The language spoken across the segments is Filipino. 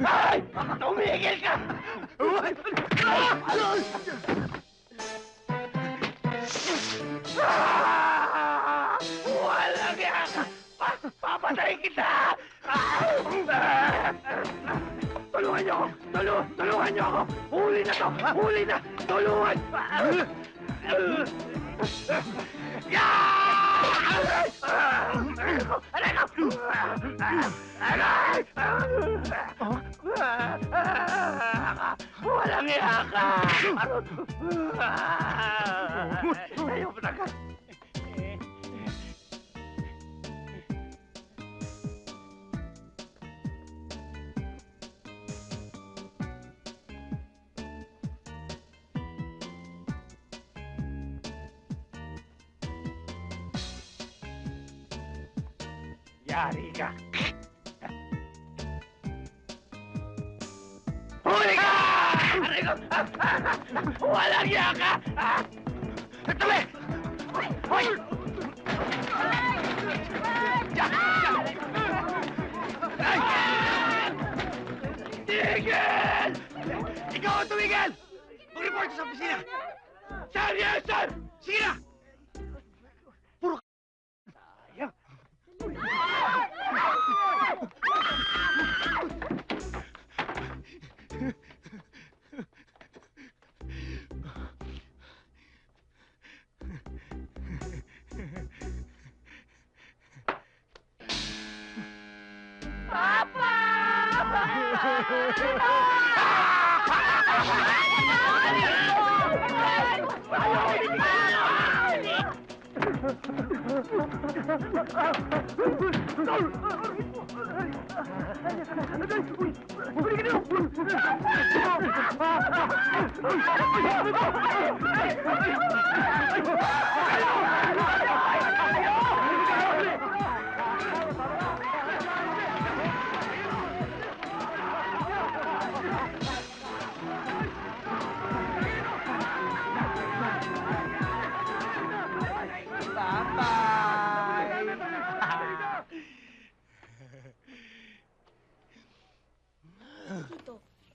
Ay! Tumigil ka! Walang yan! Papatayin kita! Tulungan niyo ako! Tulungan niyo ako! Huli na to! Huli na! Tulungan! Walang iya ka! Ayaw mo na ka! Yari ka! Huli ka! Aray ko! Walang iya ka! Tabi! Hoy! Tigil! Ikaw ang tumigil! Mag-report sa opisina! Sir, yes, sir! Sige na! Puro sayang! Papa!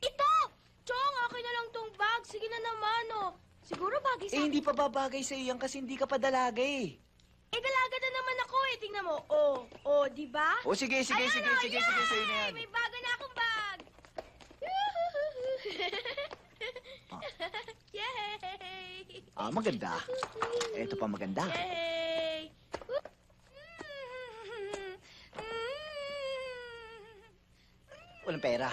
Ito! Chong, akin na lang tong bag. Sige na naman, oh. Siguro bagay sa... Hindi pa babagay sa'yo yan kasi hindi ka pa dalaga eh. dalaga na naman ako eh. Tingnan mo. Di ba? O sige, sige, Ayan, sige, oh, sige, yay! sige, sa'yo na yan. May bago na akong bag. Yay! Maganda. Ito pa maganda. Yay! Walang pera.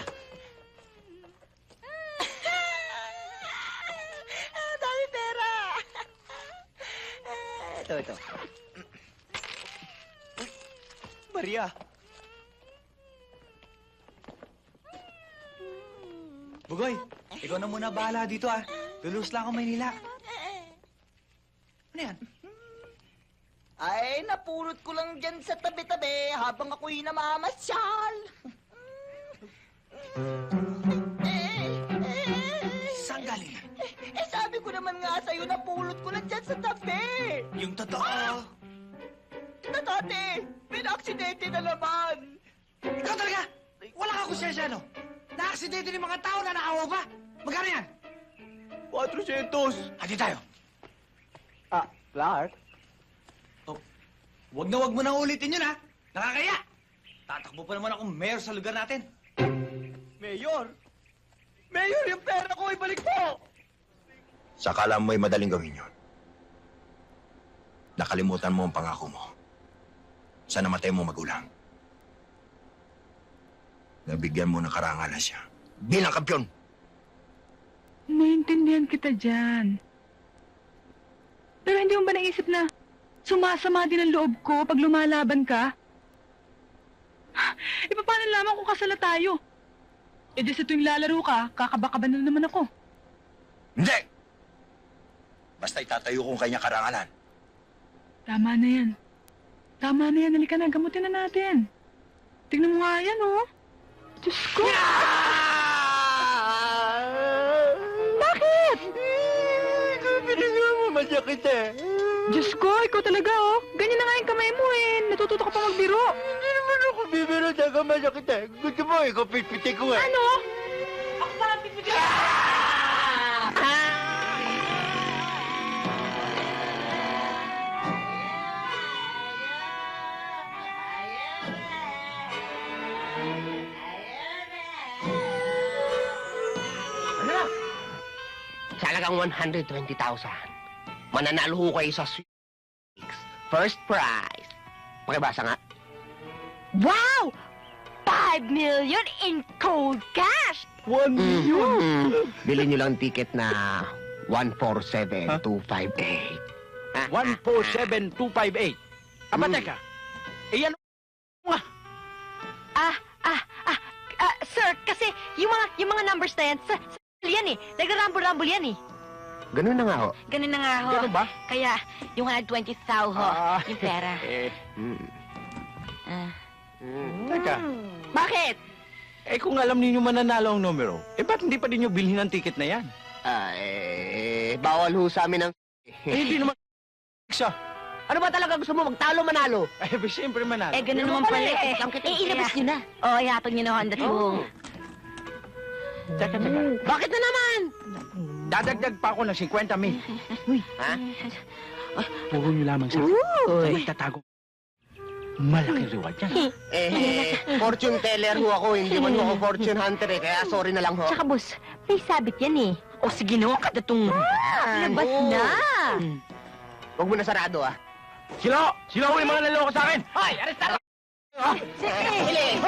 Dami pera. Ito. Maria. Bugoy, ikaw na muna bahala dito ah. Lulus lang ako Maynila. Ano yan? Ay, napulot ko lang dyan sa tabi-tabi habang ako'y namamasyal. Saan galing? Sabi ko naman nga sa'yo, napulot ko lang dyan sa tabi. Yung totoo? Tatate, may na-aksidente na naman. Ikaw talaga? Wala ka konsensya, no? Na-aksidente ng mga tao na nakawa pa. Magkano yan? 400. Hadi tayo. Clark? Wag mo nang ulitin yun, ha? Nakakaya! Tatakbo pa naman akong mayor sa lugar natin. Mayor? Mayor, yung pera ko, ibalik mo! Sa akala mo'y madaling gawin yun. Nakalimutan mo ang pangako mo. Sa namatay mo magulang. Nabigyan mo ng karangalan siya. Bilang kampyon! Naintindihan kita dyan. Pero hindi mo ba naisip na sumasama din ang loob ko pag lumalaban ka? E paano lamang kung kasala tayo? E di sa tuwing lalaro ka, kakabakaban na naman ako. Hindi! Basta itatayo ko ang kanyang karangalan. Tama na yan. Tama na yan. Halika na, gamutin na natin. Tignan mo nga yan, oh. Diyos ko! Bakit? Pinagawa mo, masyakit eh. Diyos ko, ikaw talaga, oh. Ganyan na nga yung kamay mo, eh. Natuto ka pa magbiro. Hindi naman ako bibiro. meron talaga masakit eh. Gusto mo, ikaw pitpitin ko eh. Ano? Ako parang pipigil. Ano na? Talagang 120,000. Mananalo ho kayo sa Sweet. First prize. Pakibasa nga. Wow! 5 million in cold cash! 1 million. Bili nyo lang ticket na 147258. 147258. Aba, teka. Eh, ano? Sir, kasi yung mga numbers na yan, sa yan eh. Nagra-rumble-rumble yan eh. Ganun na nga ho. Ganun na nga ho. Ganun ba? Kaya, yung 120,000 ho, Ah. yung pera. Mm. Ah. Teka. Bakit? Eh, kung alam ninyo mananalo ang numero, eh, ba't hindi pa din nyo bilhin ang ticket na yan? Bawal ho sa amin ang... Eh, hindi naman siya. Ano ba talaga gusto mo? Magtalo manalo? Eh, siyempre manalo. Eh, ganun naman pala eh. Ilabas nyo na. Oo, ihatod nyo na Honda Tuong. Teka. Bakit na naman? Dadagdag pa ako ng 50 mil. Ha? Puro nyo lamang sa Uy. magtatago. Malaki reward yan. Fortune teller ho ako. Hindi man ho ako fortune hunter eh. Kaya sorry na lang ho. Tsaka boss, may sabit yan eh. O sige no, kadatong... Labas na! Huwag mo na sarado ah. Sila ho yung mga naloko sa akin! Hoy! Arestado! Sige!